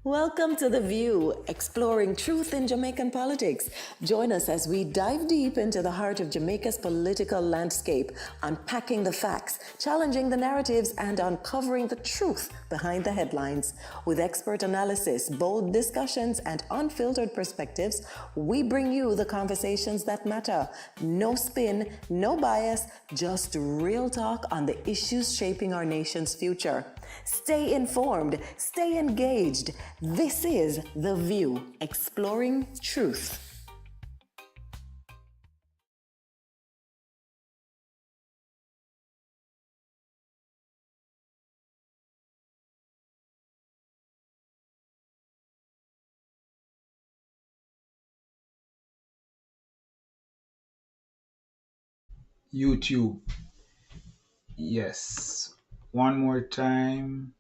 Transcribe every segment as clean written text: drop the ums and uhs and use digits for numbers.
Welcome to The View, exploring truth in Jamaican politics. Join us as we dive deep into the heart of Jamaica's political landscape, unpacking the facts, challenging the narratives, and uncovering the truth behind the headlines. With expert analysis, bold discussions, and unfiltered perspectives, we bring you the conversations that matter. No spin, no bias, just real talk on the issues shaping our nation's future. Stay informed, stay engaged. This is The View, exploring truth. YouTube. Yes. One more time.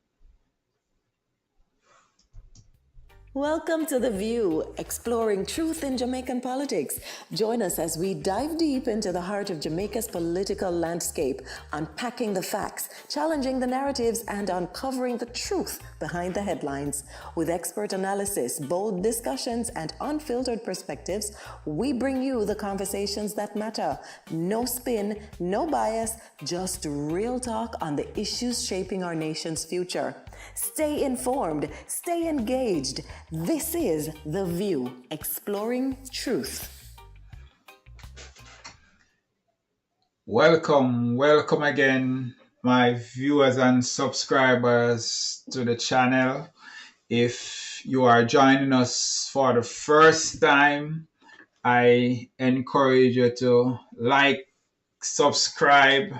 Welcome to The View, exploring truth in Jamaican politics. Join us as we dive deep into the heart of Jamaica's political landscape, unpacking the facts, challenging the narratives, and uncovering the truth behind the headlines. With expert analysis, bold discussions, and unfiltered perspectives, we bring you the conversations that matter. No spin, no bias, just real talk on the issues shaping our nation's future. Stay informed, stay engaged. This is The View, exploring truth. Welcome again, my viewers and subscribers to the channel. If you are joining us for the first time, I encourage you to like, subscribe,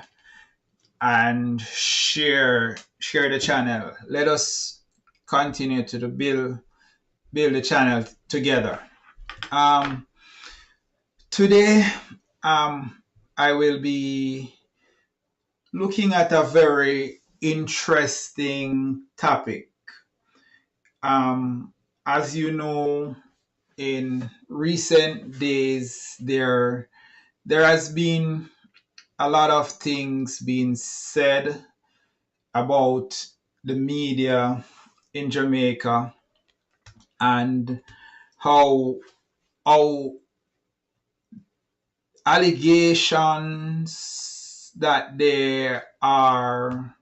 and share the channel. Let us continue to build the channel together. Um, Today, I will be looking at a very interesting topic. As you know, in recent days, there has been a lot of things being said about the media in Jamaica and how how allegations that they are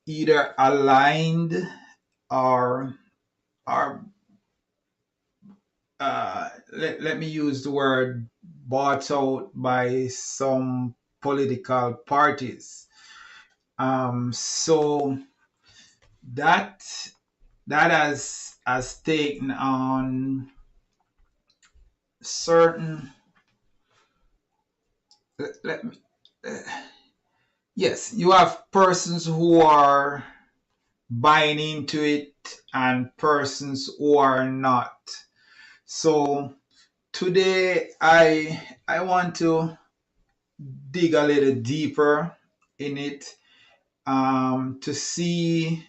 either aligned or are let me use the word bought out by some political parties. So that has taken on certain let me, yes, you have persons who are buying into it and persons who are not. So today I want to dig a little deeper in it, to see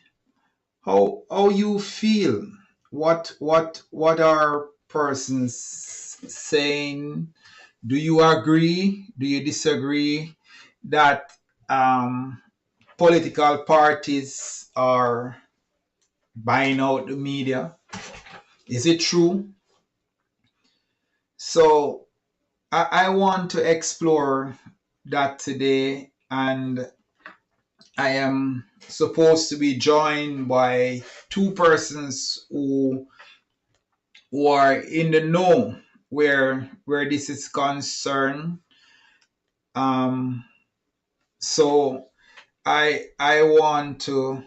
how you feel. What are persons saying? Do you agree? Do you disagree that political parties are buying out the media? Is it true? So I want to explore that today, and I am supposed to be joined by two persons who are in the know where this is concerned. Um, so I want to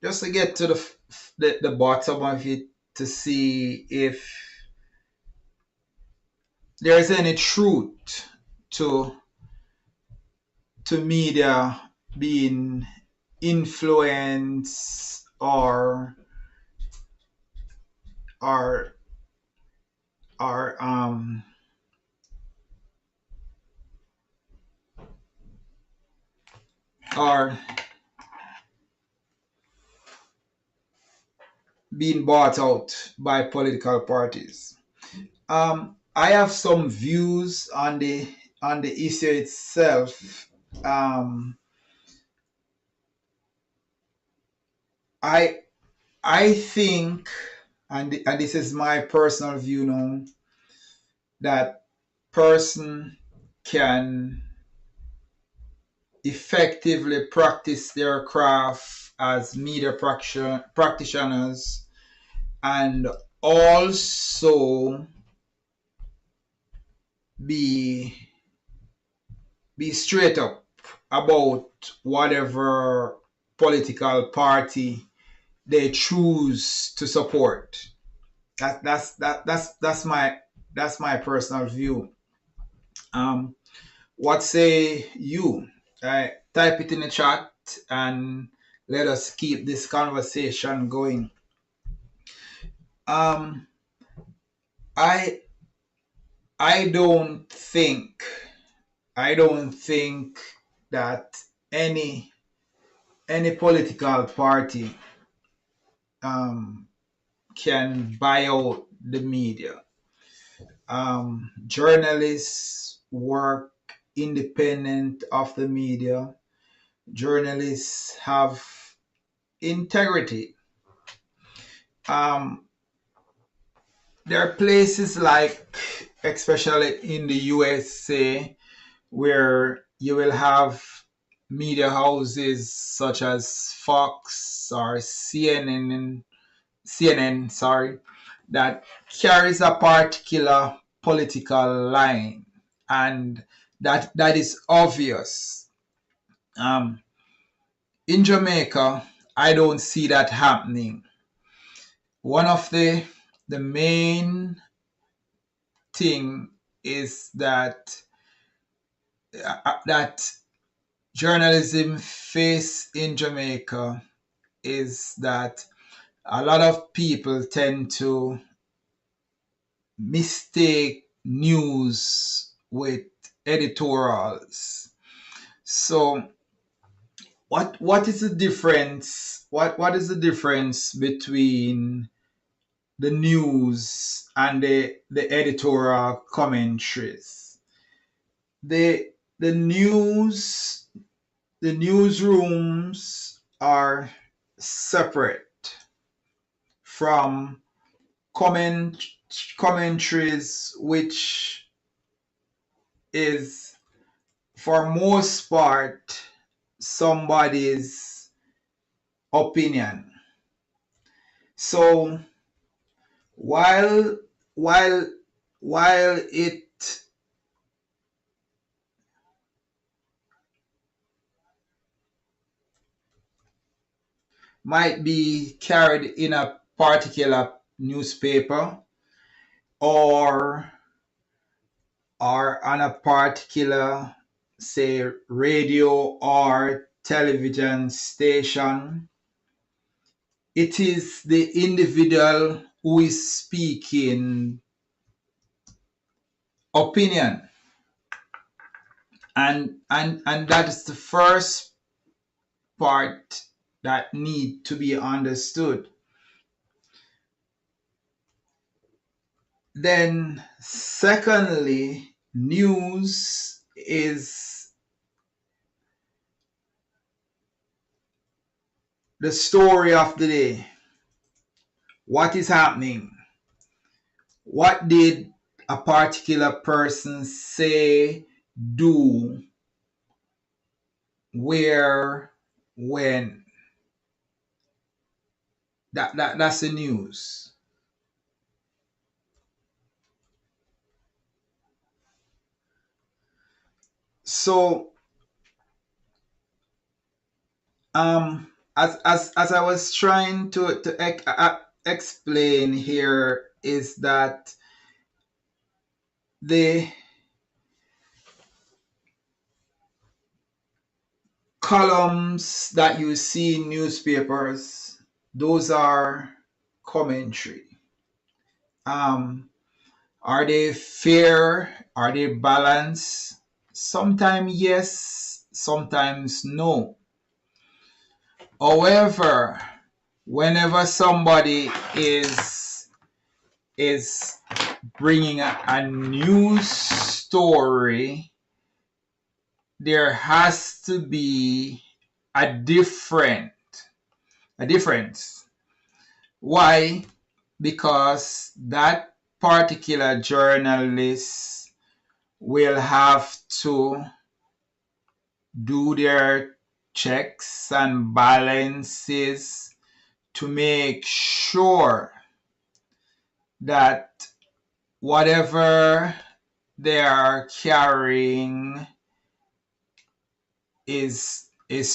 just to get to the bottom of it to see if there's any truth to media being influenced or or or being bought out by political parties. I have some views on the issue itself. Um, I I think, and this is my personal view now, that person can effectively practice their craft as media practitioners and also be straight up about whatever political party they choose to support. That's my personal view. Um, what say you? Type it in the chat and let us keep this conversation going. Um, I I don't think I don't think that any political party um, can buy out the media. Journalists work independent of the media. Journalists have integrity. Um, there are places like, especially in the USA, where you will have media houses such as Fox or CNN, sorry, that carries a particular political line, and that is obvious. Um, in Jamaica, I don't see that happening. One of the main thing is that journalism face in Jamaica is that a lot of people tend to mistake news with editorials. So what is the difference? What is the difference between the news and the editorial commentaries? The news the newsrooms are separate from comment commentaries, which is for most part somebody's opinion. So while while while it might be carried in a particular newspaper or on a particular, say, radio or television station, it is the individual who is speaking opinion, and that is the first part that need to be understood. Then secondly, news is the story of the day. What is happening? What did a particular person say, do, where, when? That's the news. So as I was trying to explain here, is that the columns that you see in newspapers, those are commentary. Are they fair? Are they balanced? Sometimes yes, sometimes no. However, whenever somebody is bringing a news story, there has to be a difference. Why? Because that particular journalist will have to do their checks and balances to make sure that whatever they are carrying is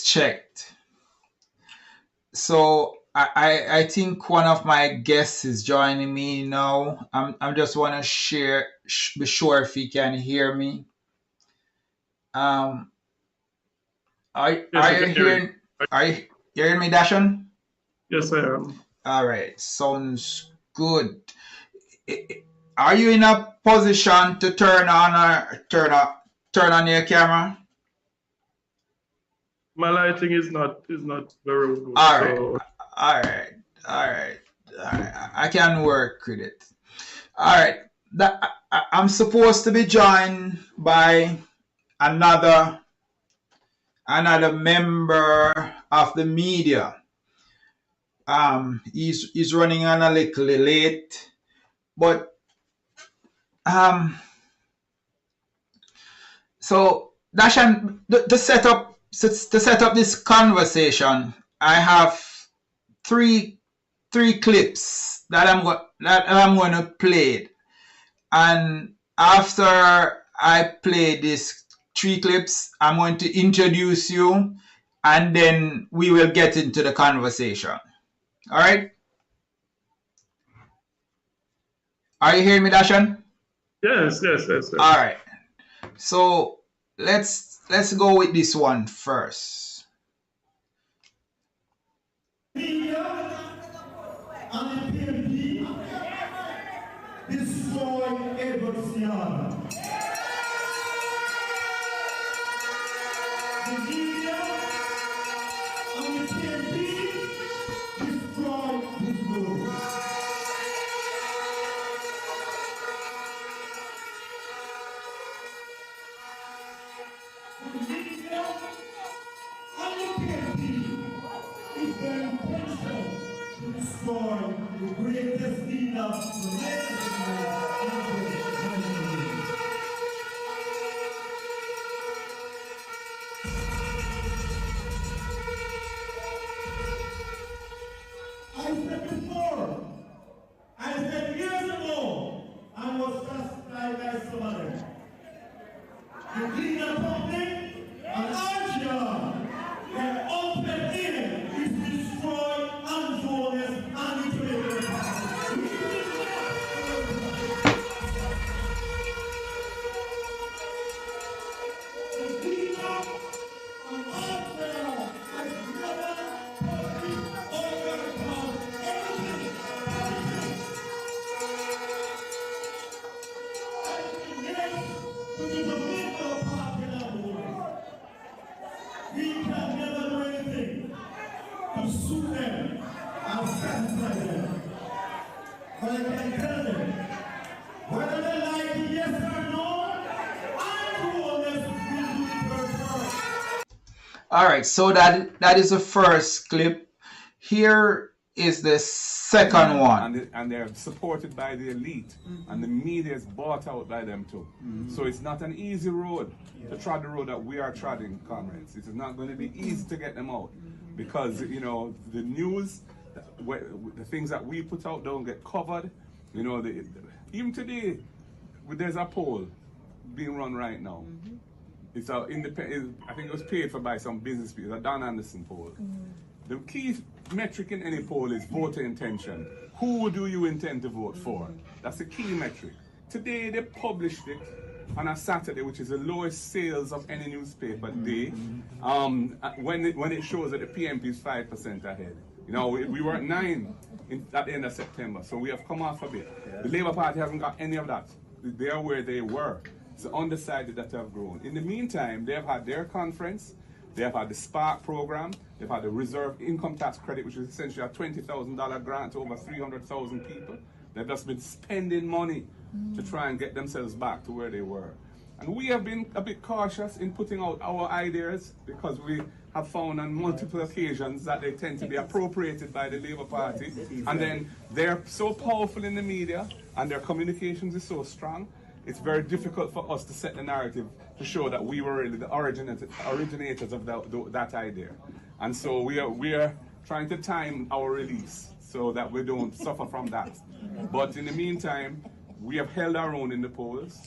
checked. So I think one of my guests is joining me now. I'm just want to share, be sure if he can hear me. Um, Yes, are I you can hear you. hearing? Are you hearing me, Dashon? Yes, I am. All right, sounds good. Are you in a position to turn on or turn on your camera? My lighting is not very good, All right, so all right, all right, all right. I can work with it. All right. I'm supposed to be joined by another member of the media. He's running on a little late, but so Dashan, to set up this conversation, I have three clips that I'm going to play. And after I play these three clips, I'm going to introduce you and then we will get into the conversation. All right? Are you hearing me, Dashan? yes. All right. So let's go with this one first. Destroy Edward Siana. The media and the PNP destroy his rule. The media and the PNP is their intention to destroy the greatest leader the nation I said before, I said years ago, I was classified by somebody. The cleaner public and Asia, their ultimate aim is to destroy unjournalists and intellectual property. The cleaner and Asia has never published overcome anything. Yes, to the Jamaica party level. We can never do anything to suit them and satisfy them. But I can tell them, whether they like it yes or no, I will do it first. All right. So that is the first clip. Here is the second one. And they're supported by the elite, and the media is bought out by them too. So it's not an easy road to trod the road that we are treading, comrades. It is not going to be easy to get them out because the news, the things that we put out don't get covered. Even today, there's a poll being run right now. It's a independent. I think it was paid for by some business people. A Don Anderson poll. The key metric in any poll is voter intention. Who do you intend to vote for? That's the key metric. Today they published it on a Saturday, which is the lowest sales of any newspaper day. When it shows that the PMP is 5% ahead. We were at 9 at the end of September, so we have come off a bit. The Labour Party hasn't got any of that. They are where they were. It's undecided that have grown. In the meantime, they have had their conference. They have had the Spark program. They've had the Reserve Income Tax Credit, which is essentially a $20,000 grant to over 300,000 people. They've just been spending money to try and get themselves back to where they were. And we have been a bit cautious in putting out our ideas because we have found on multiple occasions that they tend to be appropriated by the Labour Party. And then they're so powerful in the media and their communications is so strong, it's very difficult for us to set the narrative to show that we were really the originators of that idea. And so we are trying to time our release so that we don't suffer from that. But in the meantime, we have held our own in the polls.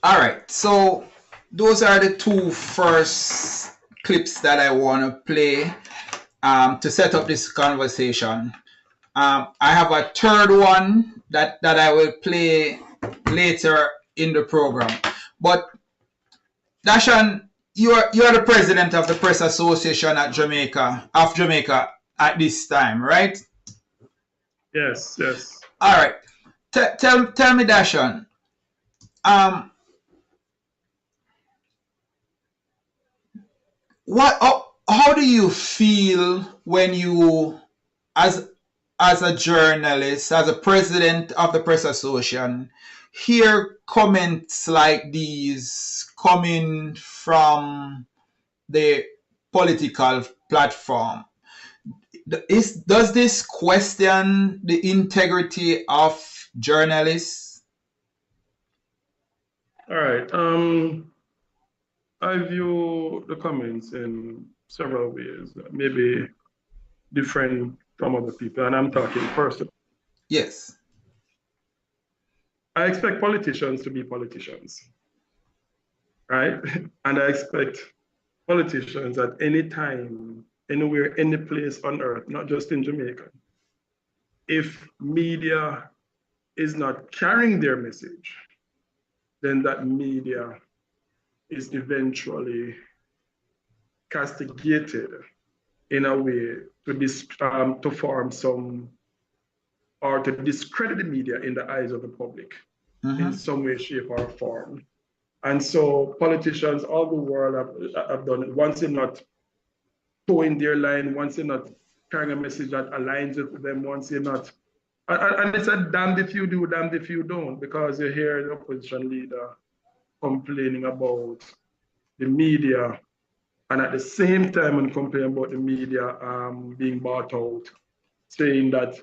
All right, so those are the two first clips that I want to play to set up this conversation. I have a third one that I will play later in the program. But Dashan, you're the president of the Press Association of Jamaica at this time, right? Yes, yes. All right. Tell me, Dashan. How do you feel when you, as a journalist, as a president of the Press Association, hear comments like these coming from the political platform? Does this question the integrity of journalists? All right. I view the comments in several ways, maybe different from other people, and I'm talking personally. Yes. I expect politicians to be politicians, right? And I expect politicians at any time, anywhere, any place on earth, not just in Jamaica, if media is not carrying their message, then that media is eventually castigated in a way to form some, or to discredit the media in the eyes of the public in some way, shape, or form. And so politicians all over the world have done it. Once they're not towing their line, once they're not carrying a message that aligns with them, once they're not, and it's a damned if you do, damned if you don't, because you hear the opposition leader complaining about the media, and at the same time when complaining about the media being bought out, saying that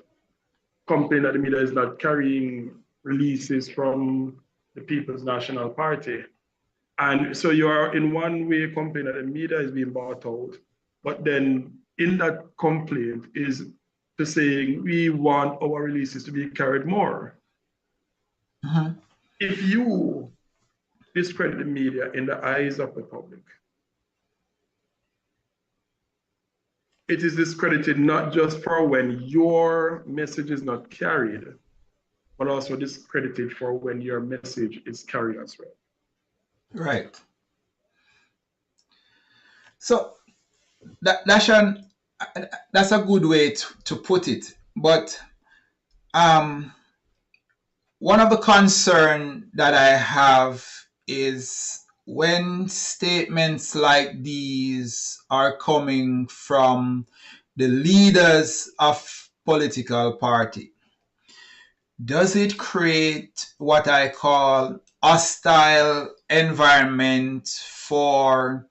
complaining that the media is not carrying releases from the People's National Party. And so you are in one way complaining that the media is being bought out, but then in that complaint is to saying we want our releases to be carried more. If you discredit the media in the eyes of the public, it is discredited not just for when your message is not carried, but also discredited for when your message is carried as well. Right. So, Dashan, that's a good way to put it. But one of the concerns that I have is when statements like these are coming from the leaders of political party, does it create what I call hostile environment for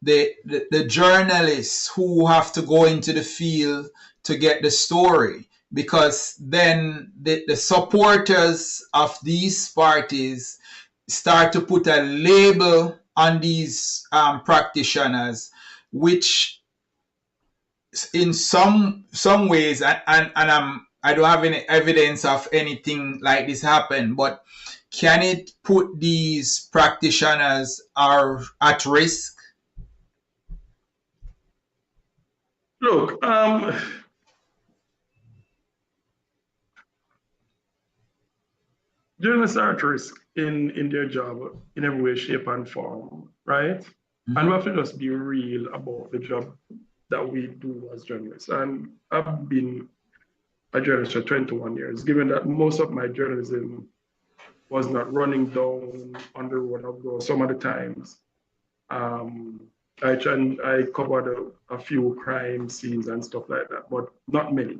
the journalists who have to go into the field to get the story? Because then the supporters of these parties start to put a label on these practitioners, which in some ways, and I don't have any evidence of anything like this happen, but can it put these practitioners are at risk? Look, journalists are at risk in their job in every way, shape, and form, right? And we have to just be real about the job that we do as journalists. And I've been a journalist for 21 years, given that most of my journalism was not running down on the road of those some of the times. I covered a few crime scenes and stuff like that, but not many.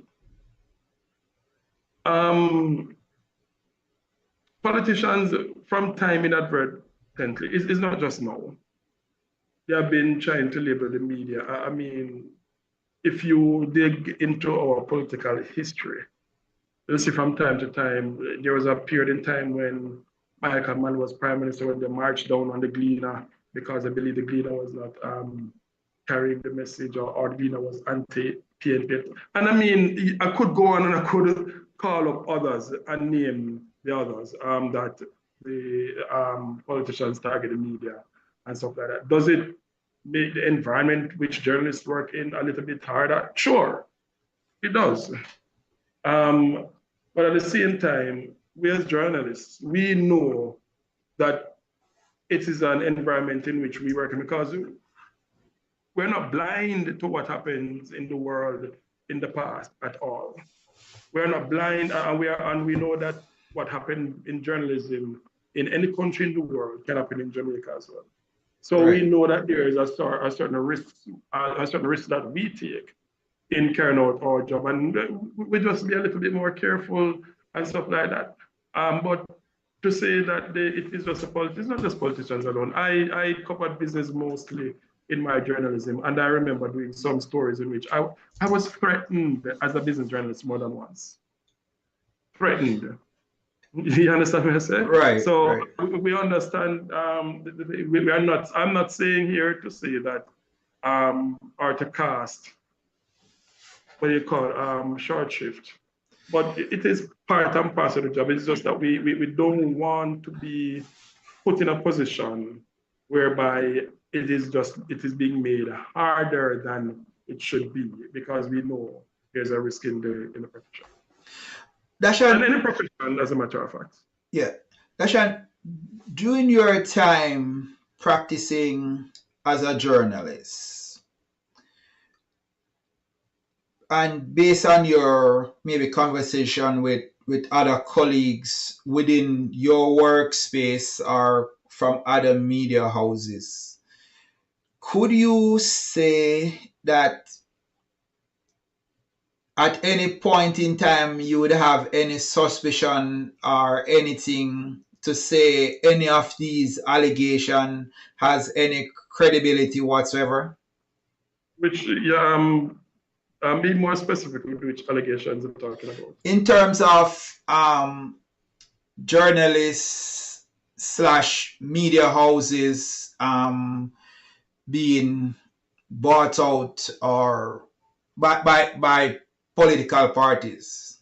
Politicians from time consistently. It's not just now. They have been trying to label the media. I mean, if you dig into our political history, you'll see from time to time, there was a period in time when Michael Mann was prime minister when they marched down on the Gleaner because I believe the Gleaner was not carrying the message or the Gleaner was anti-PNP. And I mean, I could go on and I could call up others and name the others that the politicians target the media and stuff like that. Does it make the environment which journalists work in a little bit harder? Sure, it does. But at the same time, we as journalists, we know that it is an environment in which we work in because we're not blind to what happens in the world in the past at all. We're not blind, and we know that what happened in journalism in any country in the world can happen in Jamaica as well. So we know that there is a certain risk that we take in carrying out our job, and we just be a little bit more careful and stuff like that. But to say that it is just it's not just politicians alone. I covered business mostly in my journalism, and I remember doing some stories in which I was threatened as a business journalist more than once. Threatened. You understand what I say? Right. So we understand. We are not. I'm not saying here to say that or to cast what do you call it, short shift. But it is part and parcel of the job. It's just that we don't want to be put in a position whereby it is being made harder than it should be because we know there's a risk in the profession. And any profession, as a matter of fact. Yeah. Dashan, during your time practicing as a journalist, and based on your maybe conversation with other colleagues within your workspace or from other media houses, could you say that at any point in time you would have any suspicion or anything to say any of these allegations has any credibility whatsoever? Which, be more specific with which allegations I'm talking about. In terms of journalists / media houses being bought out or by political parties.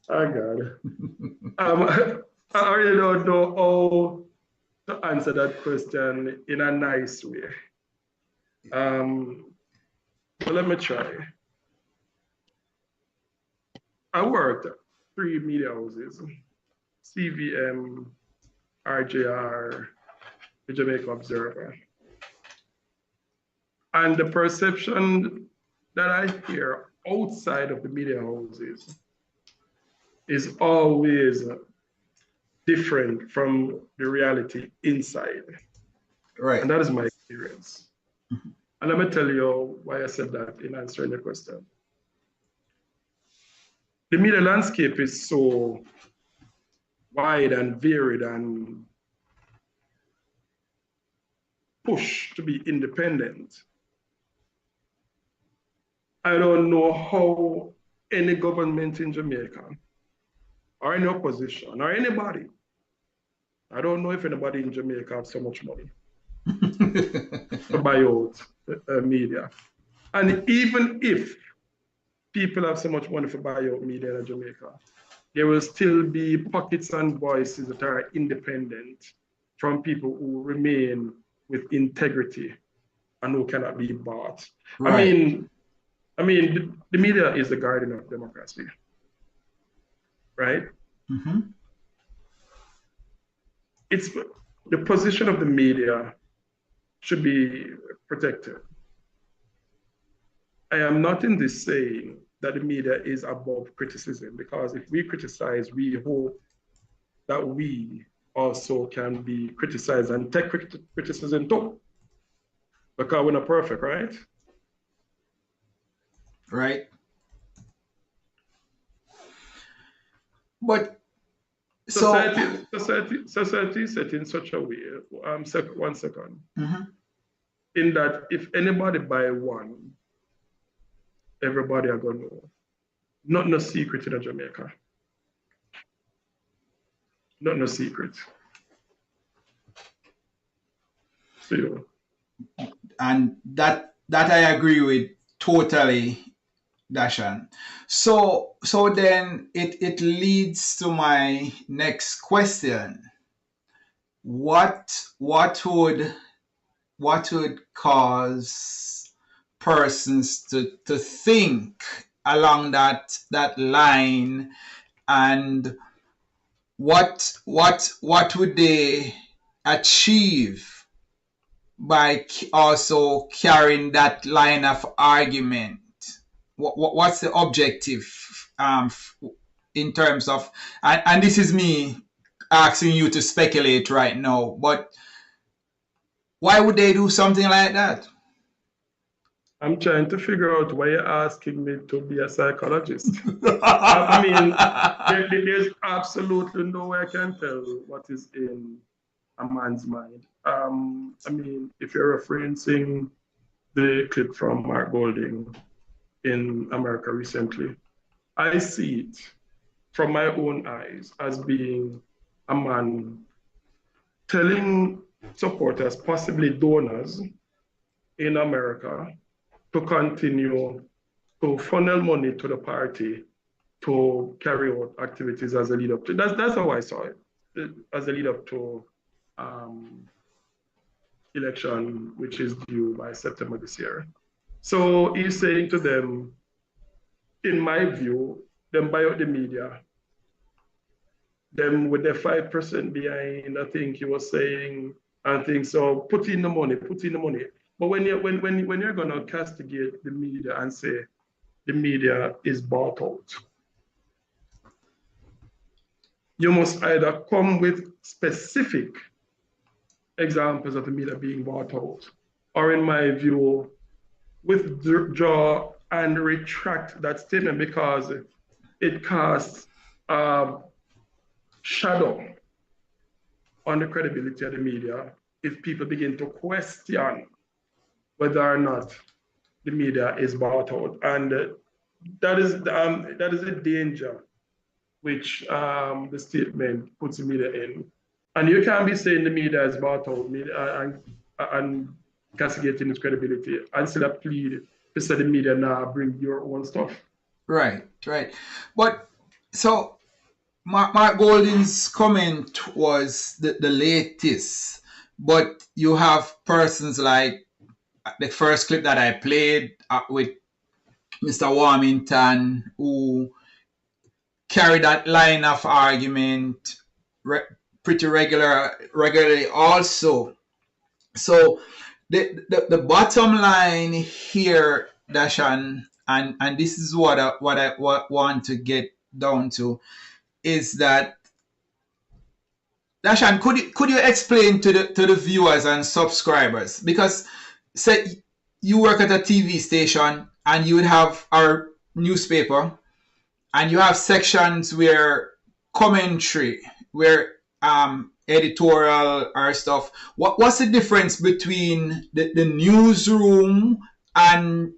I got it. I really don't know how to answer that question in a nice way. But let me try. I worked at 3 media houses: CVM, RJR, the Jamaica Observer. And the perception that I hear outside of the media houses is always different from the reality inside. Right. And that is my experience. And let me tell you why I said that in answering the question. The media landscape is so wide and varied and pushed to be independent. I don't know how any government in Jamaica or any opposition or anybody, I don't know if anybody in Jamaica has so much money to buy out media. And even if people have so much money for buy out media in Jamaica, there will still be pockets and voices that are independent from people who remain with integrity and who cannot be bought. Right. I mean, the media is the guardian of democracy, right? Mm-hmm. It's the position of the media should be protected. I am not in this saying that the media is above criticism, because if we criticize, we hope that we also can be criticized and take criticism too, because we're not perfect, right? Right. But So, Society is set in such a way, 1 second, mhm. in that if anybody buy one, everybody are gonna know. Not no secret in Jamaica. Not no secret. So, And that I agree with totally, Dashan. So then it leads to my next question. What would cause persons to think along that line, and what would they achieve by also carrying that line of argument? What's the objective, in terms of, and this is me asking you to speculate right now, but why would they do something like that? I'm trying to figure out why you're asking me to be a psychologist. I mean, there's absolutely no way I can tell what is in a man's mind. I mean, if you're referencing the clip from Mark Golding in America recently, I see it from my own eyes as being a man telling supporters, possibly donors in America, to continue to funnel money to the party to carry out activities as a lead up to. That's how I saw it, as a lead up to election, which is due by September this year. So he's saying to them, in my view, them buy out the media, them with the 5% behind, I think he was saying, I think so, put in the money, put in the money. But when you're gonna castigate the media and say the media is bought out, you must either come with specific examples of the media being bought out, or in my view, withdraw and retract that statement, because it casts shadow on the credibility of the media if people begin to question whether or not the media is bought out. And that is a danger which the statement puts the media in. And you can't be saying the media is bought out and castigating its credibility and still plead to say the media now bring your own stuff. Right. But so Mark Golding's comment was the latest, but you have persons like the first clip that I played, with Mr. Warmington, who carry that line of argument pretty regularly also. So the bottom line here, Dashan, and this is what I want to get down to, is that, Dashan, could you explain to the viewers and subscribers, because say you work at a TV station and you would have our newspaper, and you have sections where commentary, where editorial or stuff. What's the difference between the newsroom and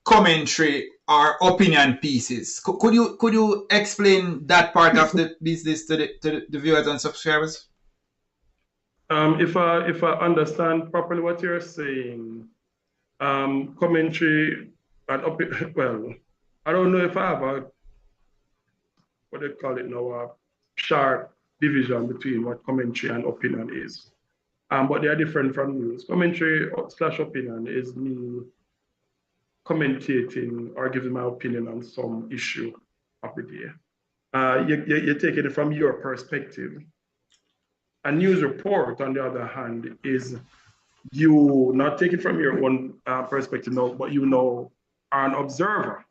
commentary or opinion pieces? Could you explain that part of the business to the viewers and subscribers? If I understand properly what you're saying, commentary and well, I don't know if I have a, what they call it now, a sharp division between what commentary and opinion is. But they are different from news. Commentary / opinion is me commentating or giving my opinion on some issue of the day. You're taking it from your perspective. A news report, on the other hand, is you not take it from your own perspective, no, but you know, are an observer.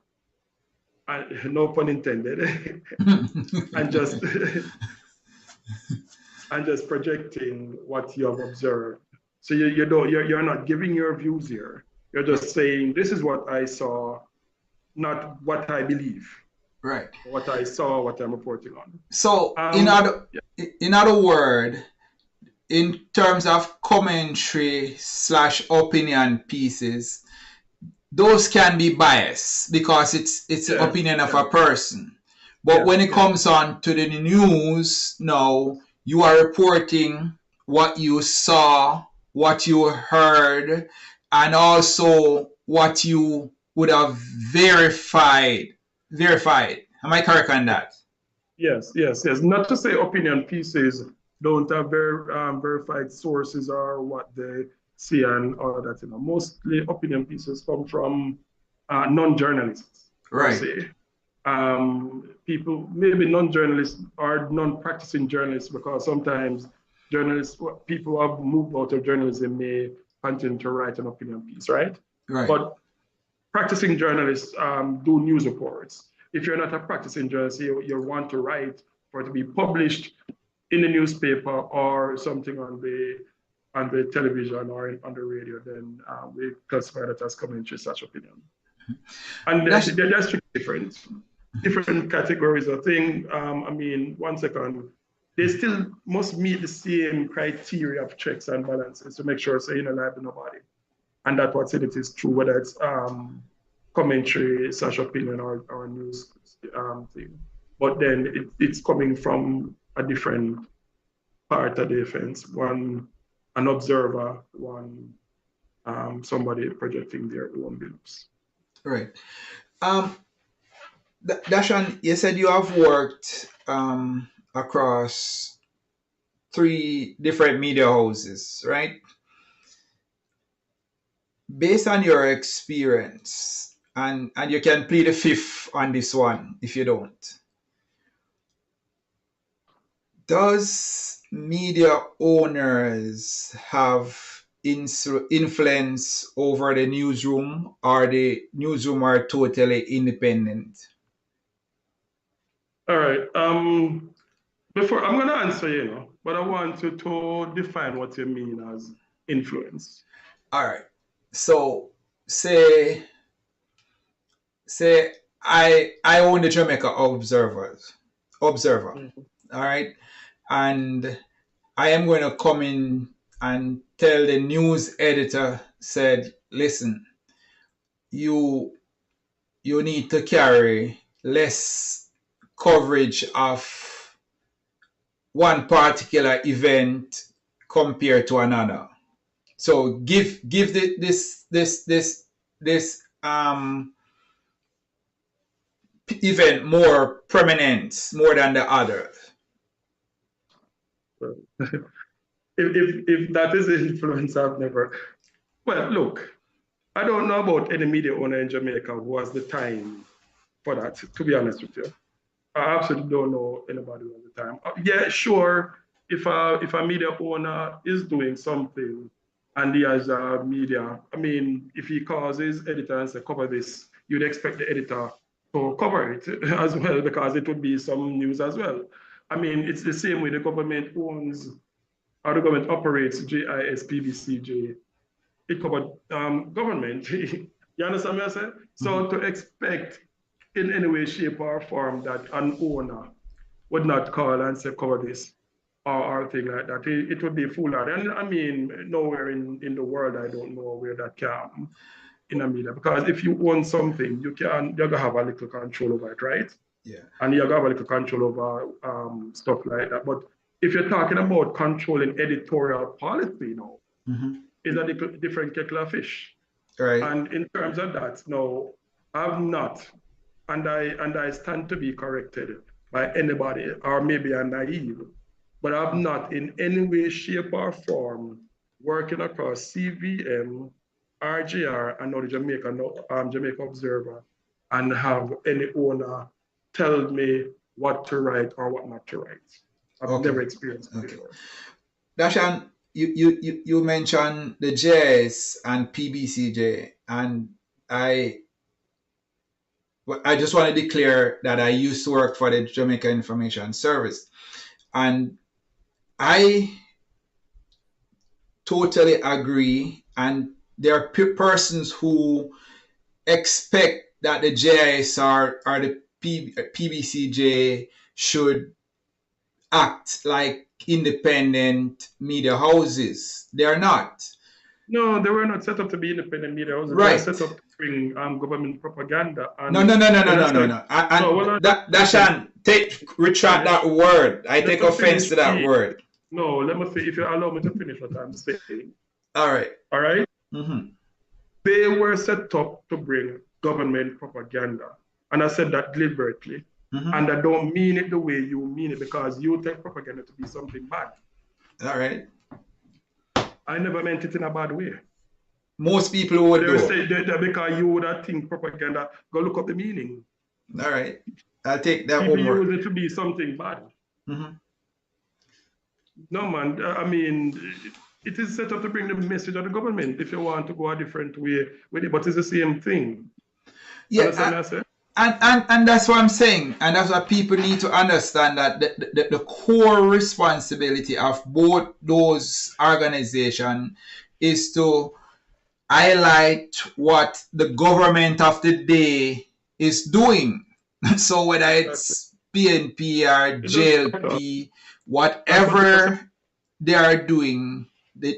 No pun intended, and just and just projecting what you have observed. So you're not giving your views here. You're just saying this is what I saw, not what I believe. Right. what I saw, what I'm reporting on. So, Yeah. in other word, in terms of commentary / opinion pieces, those can be biased because it's the Yes, opinion of yes, a person. But yes, when it yes, comes on to the news now, you are reporting what you saw, what you heard, and also what you would have verified. Verified. Am I correct on that? yes, yes, yes. Not to say opinion pieces don't have verified sources or what they see and all that. Mostly opinion pieces come from non-journalists per Right. se. People, maybe non-journalists or non-practicing journalists, because sometimes journalists, people who have moved out of journalism may continue to write an opinion piece, right? Right. But practicing journalists do news reports. If you're not a practicing journalist, you want to write for it to be published in the newspaper or something on the television or on the radio, then we classify that as commentary / opinion. And that's different categories of thing. I mean, one second, they still must meet the same criteria of checks and balances to make sure so you know lie to nobody. And that what said it is true, whether it's commentary / opinion or news thing. But then it's coming from a different part of the offense. One, an observer, one, somebody projecting their own beliefs. Right. Dashan, you said you have worked across 3 different media houses, right? Based on your experience, and you can plead the fifth on this one if you don't. Does media owners have influence over the newsroom, or the newsroom are totally independent? All right. Before I'm gonna answer, but I want you to define what you mean as influence. All right. So say I own the Jamaica Observer. Mm-hmm. All right. And I am going to come in and tell the news editor, said, listen, you need to carry less coverage of one particular event compared to another. So give this event more prominence more than the other. If that is influence, I've never. Well, look, I don't know about any media owner in Jamaica who has the time for that, to be honest with you. I absolutely don't know anybody who has the time. Yeah, sure, if a media owner is doing something and he has a media, I mean, if he calls his editor and says, cover this, you'd expect the editor to cover it as well, because it would be some news as well. I mean, it's the same way the government owns, or the government operates GISPBCJ. It covered government. You understand what I say? So to expect in any way, shape, or form that an owner would not call and say, cover this or thing like that, it would be foolhardy. And I mean, nowhere in the world, I don't know where that can in a media. Because if you own something, you're going to have a little control over it, right? Yeah. And you're going to have a little control over stuff like that. But if you're talking about controlling editorial policy now, is a different kettle of fish. Right. And in terms of that, no, I've not, and I stand to be corrected by anybody, or maybe I'm naive, but I've not in any way, shape, or form working across CVM, RGR, and now the Jamaica Observer, and have any owner tell me what to write or what not to write. I've never experienced it before. Dashan, you mentioned the JS and PBCJ, and I just want to declare that I used to work for the Jamaica Information Service, and I totally agree. And there are persons who expect that the JIS or the PBCJ should act like independent media houses. They are not. No, they were not set up to be independent media houses. Right. They were set up to bring government propaganda. And No. No, Dashan, retract that word. I take offense to that word. No, let me see if you allow me to finish what I'm saying. All right. All right? Mm-hmm. They were set up to bring government propaganda. And I said that deliberately. Mm-hmm. And I don't mean it the way you mean it, because you take propaganda to be something bad. All right. I never meant it in a bad way. Most people would do. Say that because you would think propaganda, go look up the meaning. All right. I'll take that People homework. use it to be something bad. Mm-hmm. No, man. I mean, it is set up to bring the message of the government if you want to go a different way with it, but it's the same thing. Yeah. And that's what I'm saying. And that's what people need to understand, that the core responsibility of both those organizations is to highlight what the government of the day is doing. So whether it's PNP or JLP, whatever they are doing, the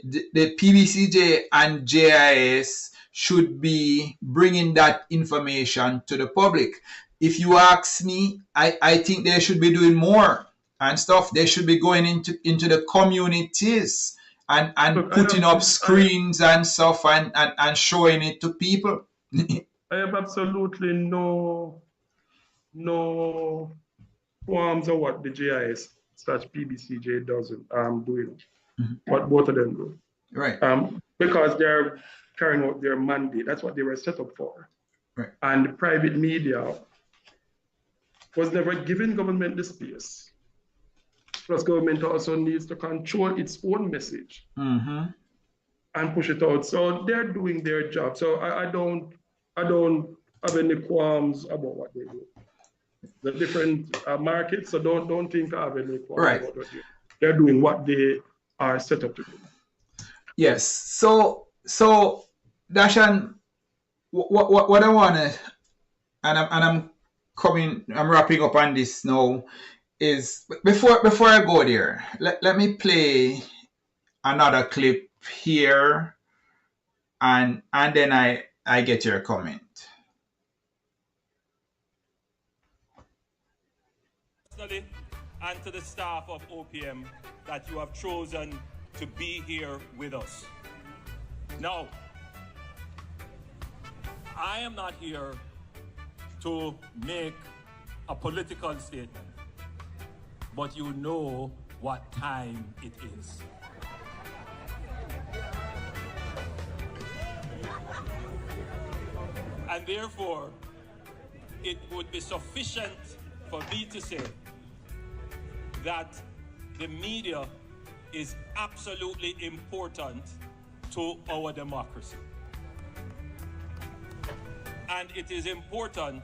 PBCJ and JIS should be bringing that information to the public. If you ask me, I think they should be doing more and stuff. They should be going into the communities and putting up screens and stuff and showing it to people. I have absolutely no qualms of what the JIS/PBCJ doesn't doing, what both of them do. Right. Because they're carrying out their mandate. That's what they were set up for. Right. And the private media was never given government the space. Plus, government also needs to control its own message and push it out. So they're doing their job. So I don't have any qualms about what they do. The different markets, so don't think I have any qualms about what they do. They're doing what they are set up to do. Yes. So Dashan, what I want to, and I'm wrapping up on this now, is before I go there, let me play another clip here, and then I get your comment. And to the staff of OPM that you have chosen to be here with us. Now, I am not here to make a political statement, but you know what time it is. And therefore, it would be sufficient for me to say that the media is absolutely important to our democracy. And it is important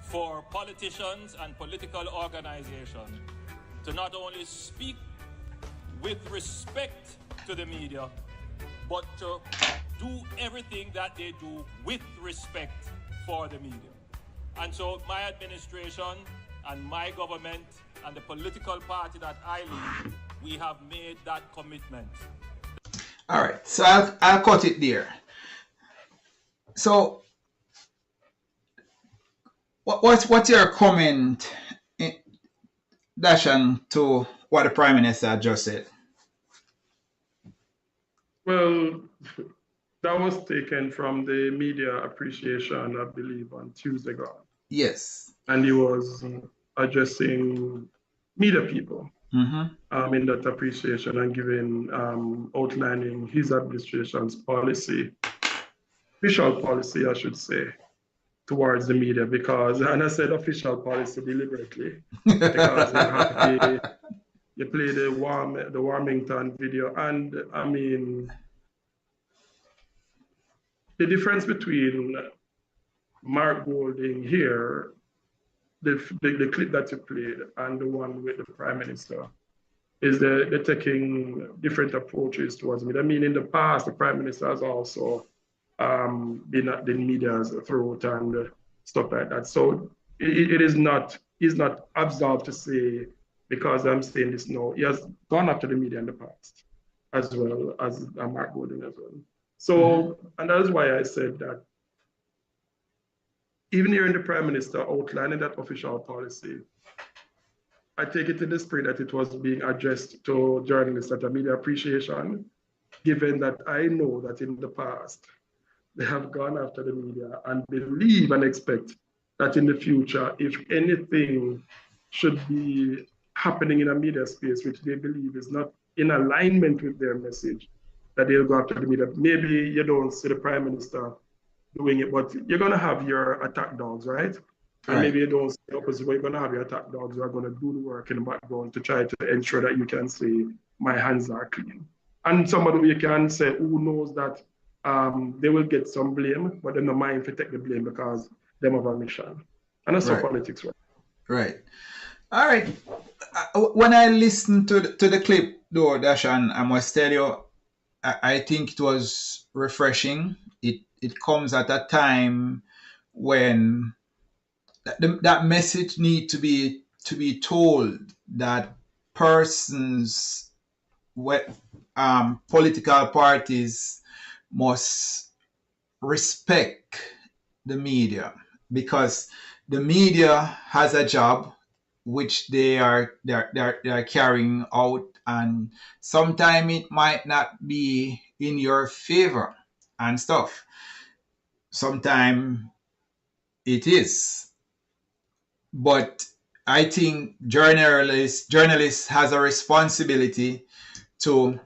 for politicians and political organizations to not only speak with respect to the media, but to do everything that they do with respect for the media. And so my administration and my government and the political party that I lead, we have made that commitment. All right, so I'll cut it there. So, what's your comment, Dashan, to what the Prime Minister just said? Well, that was taken from the media appreciation, I believe, on Tuesday gone. Yes. And he was addressing media people in that appreciation and giving, outlining his administration's policy, official policy, I should say, towards the media, because, and I said official policy deliberately, because you play the Warmington video, and I mean, the difference between Mark Golding here, the clip that you played, and the one with the Prime Minister, is they're taking different approaches towards media. I mean, in the past, the Prime Minister has also been at the media's throat and stuff like that. So it is not, he's not absolved to say, because I'm saying this now. He has gone after the media in the past, as well as Mark Gordon as well. So, and that is why I said that even hearing the Prime Minister outlining that official policy, I take it in the spirit that it was being addressed to journalists at a media appreciation, given that I know that in the past, they have gone after the media and believe and expect that in the future, if anything should be happening in a media space, which they believe is not in alignment with their message, that they'll go after the media. Maybe you don't see the Prime Minister doing it, but you're going to have your attack dogs, right? And maybe you don't see the opposite, but you're going to have your attack dogs who are going to do the work in the background to try to ensure that you can say, my hands are clean. And somebody who you can say, who knows that they will get some blame, but they're not mind to take the blame because they have a mission. And that's how politics works. Right. All right. When I listened to the clip, though, Dashan, I must tell you, I think it was refreshing. It comes at a time when that message need to be told, that persons, political parties must respect the media, because the media has a job which they are carrying out, and sometimes it might not be in your favor and stuff. Sometimes it is, but I think journalists has a responsibility to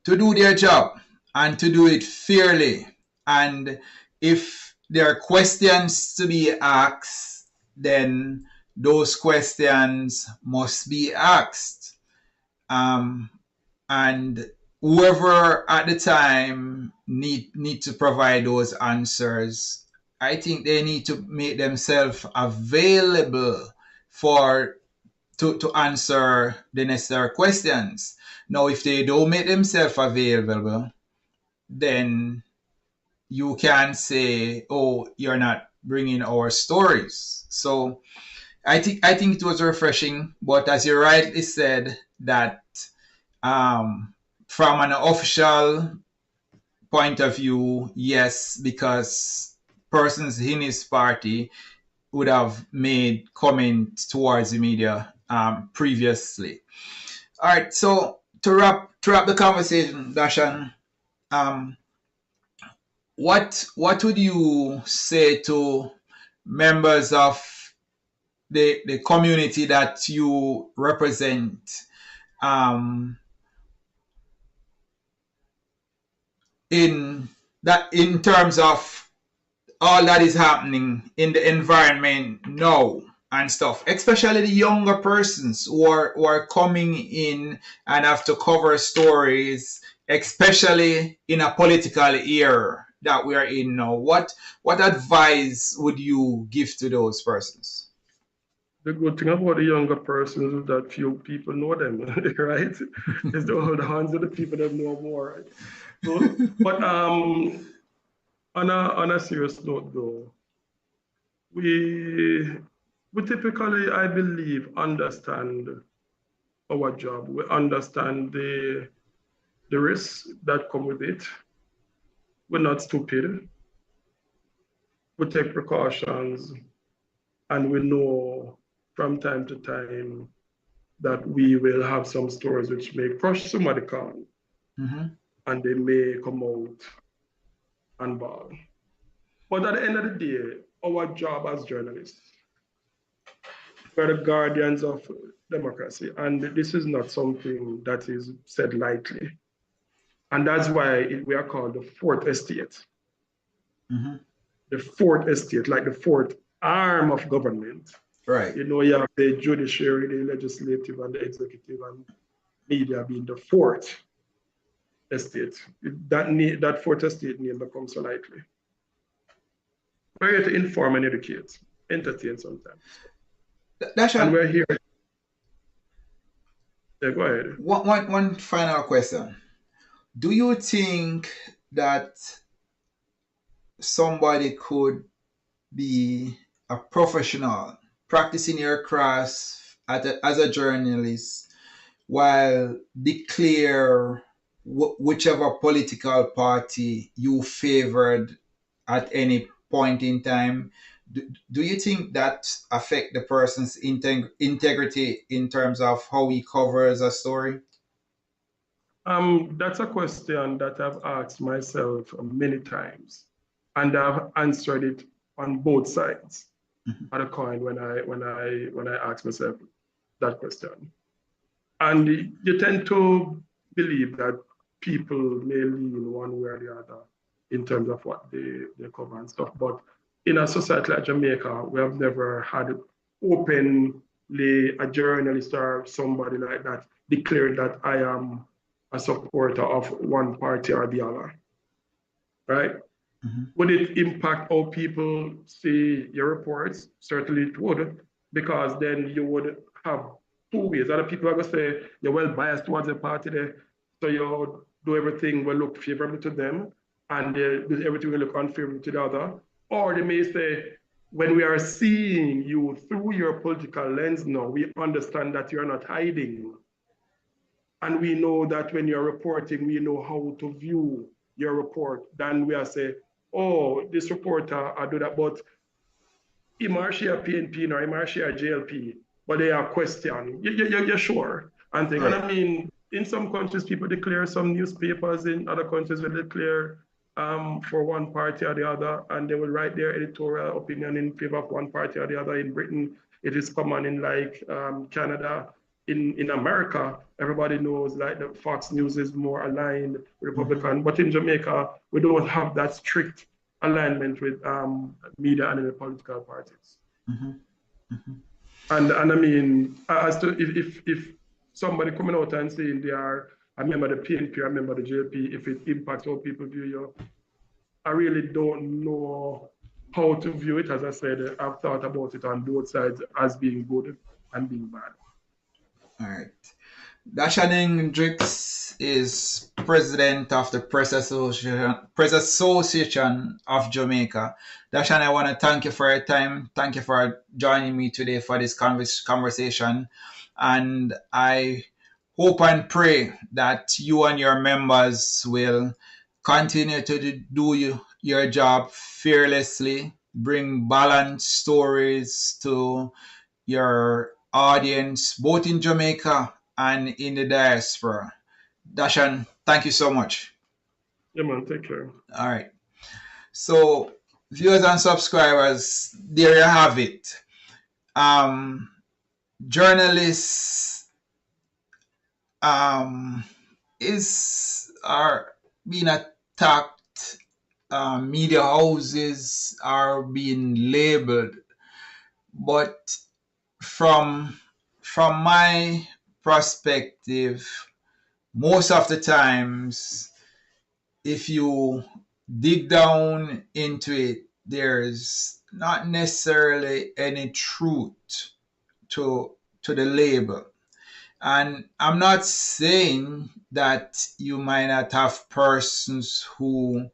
do their job and to do it fairly. And if there are questions to be asked, then those questions must be asked. And whoever at the time need to provide those answers, I think they need to make themselves available to answer the necessary questions. Now, if they don't make themselves available, then you can say, "Oh, you're not bringing our stories." So, I think it was refreshing. But as you rightly said, that from an official point of view, yes, because persons in his party would have made comments towards the media previously. All right, so to wrap the conversation, Dashan, what would you say to members of the community that you represent, in terms of all that is happening in the environment now and stuff, especially the younger persons who are coming in and have to cover stories, especially in a political era that we are in now? What advice would you give to those persons? The good thing about the younger persons is that few people know them, right? It's the older ones are the people that know more, right? So, but on a serious note, though, we typically, I believe, understand our job. We understand the risks that come with it. We're not stupid. We take precautions, and we know from time to time that we will have some stories which may crush somebody calm, and they may come out and bad. But at the end of the day, our job as journalists, we're the guardians of democracy, and this is not something that is said lightly. And that's why we are called the fourth estate. The fourth estate, like the fourth arm of government. Right. You know, you have the judiciary, the legislative, and the executive, and media being the fourth estate. That fourth estate name becomes so likely. We're here to inform and educate, entertain sometimes. And we're here. Yeah, go ahead. One final question. Do you think that somebody could be a professional practicing your craft as a journalist while declare whichever political party you favored at any point in time, do you think that affect the person's integrity in terms of how he covers a story? That's a question that I've asked myself many times, and I've answered it on both sides of the coin when I ask myself that question. And you tend to believe that people may lean one way or the other in terms of what they cover and stuff. But in a society like Jamaica, we have never had openly a journalist or somebody like that declaring that I am a supporter of one party or the other, right? Would it impact how people see your reports? Certainly it would, because then you would have two ways. Other people are going to say you're well biased towards the party there, so you do everything will look favorable to them, and do everything will look unfavorable to the other. Or they may say, when we are seeing you through your political lens now, we understand that you're not hiding. And we know that when you're reporting, we know how to view your report. Then we are say, oh, this reporter, I do that, but him or she a PNP or him or she a JLP, but they are question. You're sure? And thing. Right. And I mean, in some countries, people declare some newspapers. In other countries, they declare for one party or the other, and they will write their editorial opinion in favor of one party or the other. In Britain, it is common in like Canada. In America, everybody knows like the Fox News is more aligned Republican, but in Jamaica, we don't have that strict alignment with media and the political parties. And I mean, as to if somebody coming out and saying they are a member of the PNP, a member of the JP, if it impacts how people view you, I really don't know how to view it. As I said, I've thought about it on both sides as being good and being bad. All right. Dashan Hendricks is president of the Press Association of Jamaica. Dashan, I want to thank you for your time. Thank you for joining me today for this conversation. And I hope and pray that you and your members will continue to do your job fearlessly, bring balanced stories to your audience, both in Jamaica and in the diaspora. Dashan, thank you so much. Yeah, man, take care. All right. So, viewers and subscribers, there you have it. Journalists are being attacked. Media houses are being labeled, but from my perspective, most of the times, if you dig down into it, there's not necessarily any truth to the label. And I'm not saying that you might not have persons who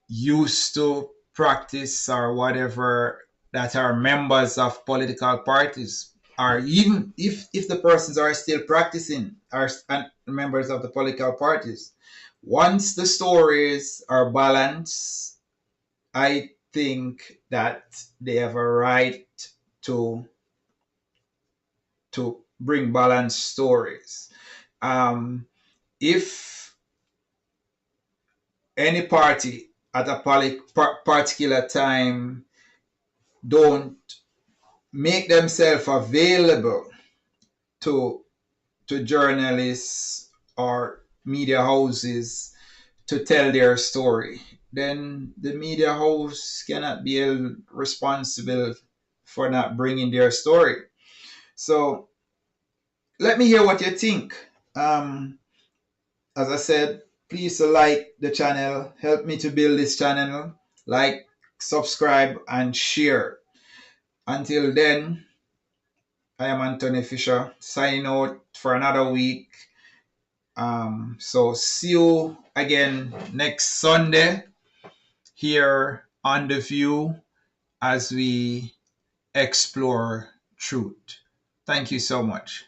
used to practice or whatever that are members of political parties, or even if the persons are still practicing are members of the political parties. Once the stories are balanced, I think that they have a right to bring balanced stories. If any party at a particular time don't make themselves available to journalists or media houses to tell their story, then the media house cannot be held responsible for not bringing their story. So let me hear what you think. As I said, please like the channel, help me to build this channel, like, subscribe, and share. Until then, I am Anthony Fisher, signing out for another week. So see you again next Sunday here on The View as we explore truth. Thank you so much.